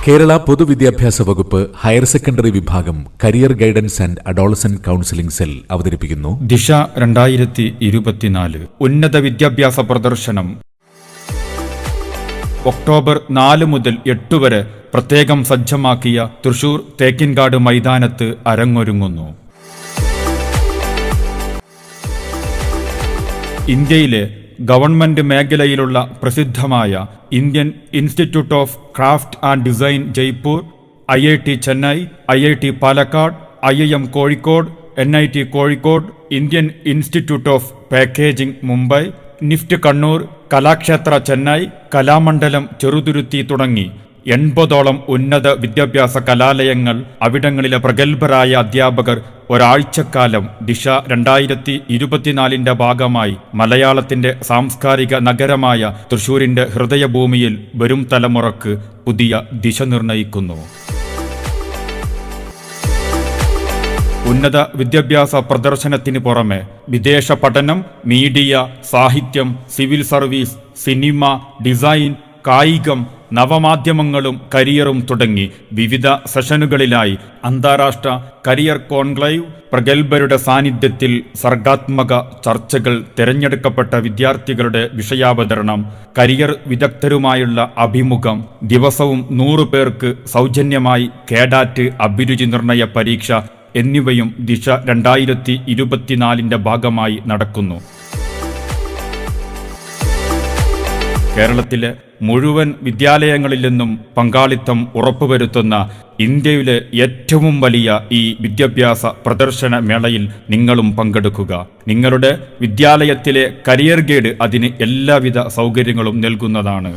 കേരള പൊതുവിദ്യാഭ്യാസ വകുപ്പ് higher secondary വിഭാഗം career guidance and adolescent counselling cell അവതരിപ്പിക്കുന്നു ദിശ 2024 ഉന്നത വിദ്യാഭ്യാസ പ്രദർശനം. ഒക്ടോബർ 4 മുതൽ 8 വരെ പ്രത്യേകം സജ്ജമാക്കിയ തൃശൂർ തേക്കിൻകാട് മൈതാനത്ത് അരങ്ങൊരുങ്ങുന്നു. ഇന്ത്യയിലെ ഗവൺമെന്റ് മേഖലയിലുള്ള പ്രസിദ്ധമായ Indian institute of craft and design Jaipur, IIT Chennai, IIT Palakkad, IIM Kozhikode, NIT Kozhikode, Indian institute of packaging Mumbai, NEFT Kannur, Kalakshetra Chennai, Kalamandalam Cheruthuruthy തുടങ്ങി 80ഓളം ഉന്നത വിദ്യാഭ്യാസ കലാലയങ്ങൾ, അവിടങ്ങളിലെ പ്രഗത്ഭരായ അധ്യാപകർ ഒരാഴ്ചക്കാലം ദിശ 2024 ഭാഗമായി മലയാളത്തിന്റെ സാംസ്കാരിക നഗരമായ തൃശൂരിന്റെ ഹൃദയഭൂമിയിൽ വരും തലമുറക്ക് പുതിയ ദിശ നിർണയിക്കുന്നു. ഉന്നത വിദ്യാഭ്യാസ പ്രദർശനത്തിന് പുറമെ വിദേശ പഠനം, മീഡിയ, സാഹിത്യം, സിവിൽ സർവീസ്, സിനിമ, ഡിസൈൻ, കായികം, നവമാധ്യമങ്ങളും കരിയറും തുടങ്ങി വിവിധ സെഷനുകളിലായി അന്താരാഷ്ട്ര കരിയർ കോൺക്ലേവ്, പ്രഗത്ഭരുടെ സാന്നിധ്യത്തിൽ സർഗാത്മക ചർച്ചകൾ, തിരഞ്ഞെടുക്കപ്പെട്ട വിദ്യാർത്ഥികളുടെ വിഷയാവതരണം, കരിയർ വിദഗ്ധരുമായുള്ള അഭിമുഖം, ദിവസവും 100 പേർക്ക് സൗജന്യമായി കേഡാറ്റ് അഭിരുചി നിർണയ പരീക്ഷ എന്നിവയും ദിശ 2024 ഭാഗമായി നടക്കുന്നു. കേരളത്തിലെ മുഴുവൻ വിദ്യാലയങ്ങളിൽ നിന്നും പങ്കാളിത്തം ഉറപ്പുവരുത്തുന്ന ഇന്ത്യയിലെ ഏറ്റവും വലിയ ഈ വിദ്യാഭ്യാസ പ്രദർശന മേളയിൽ നിങ്ങളും പങ്കെടുക്കുക. നിങ്ങളുടെ വിദ്യാലയത്തിലെ കരിയർ ഗൈഡ് അതിന് എല്ലാവിധ സൗകര്യങ്ങളും നൽകുന്നതാണ്.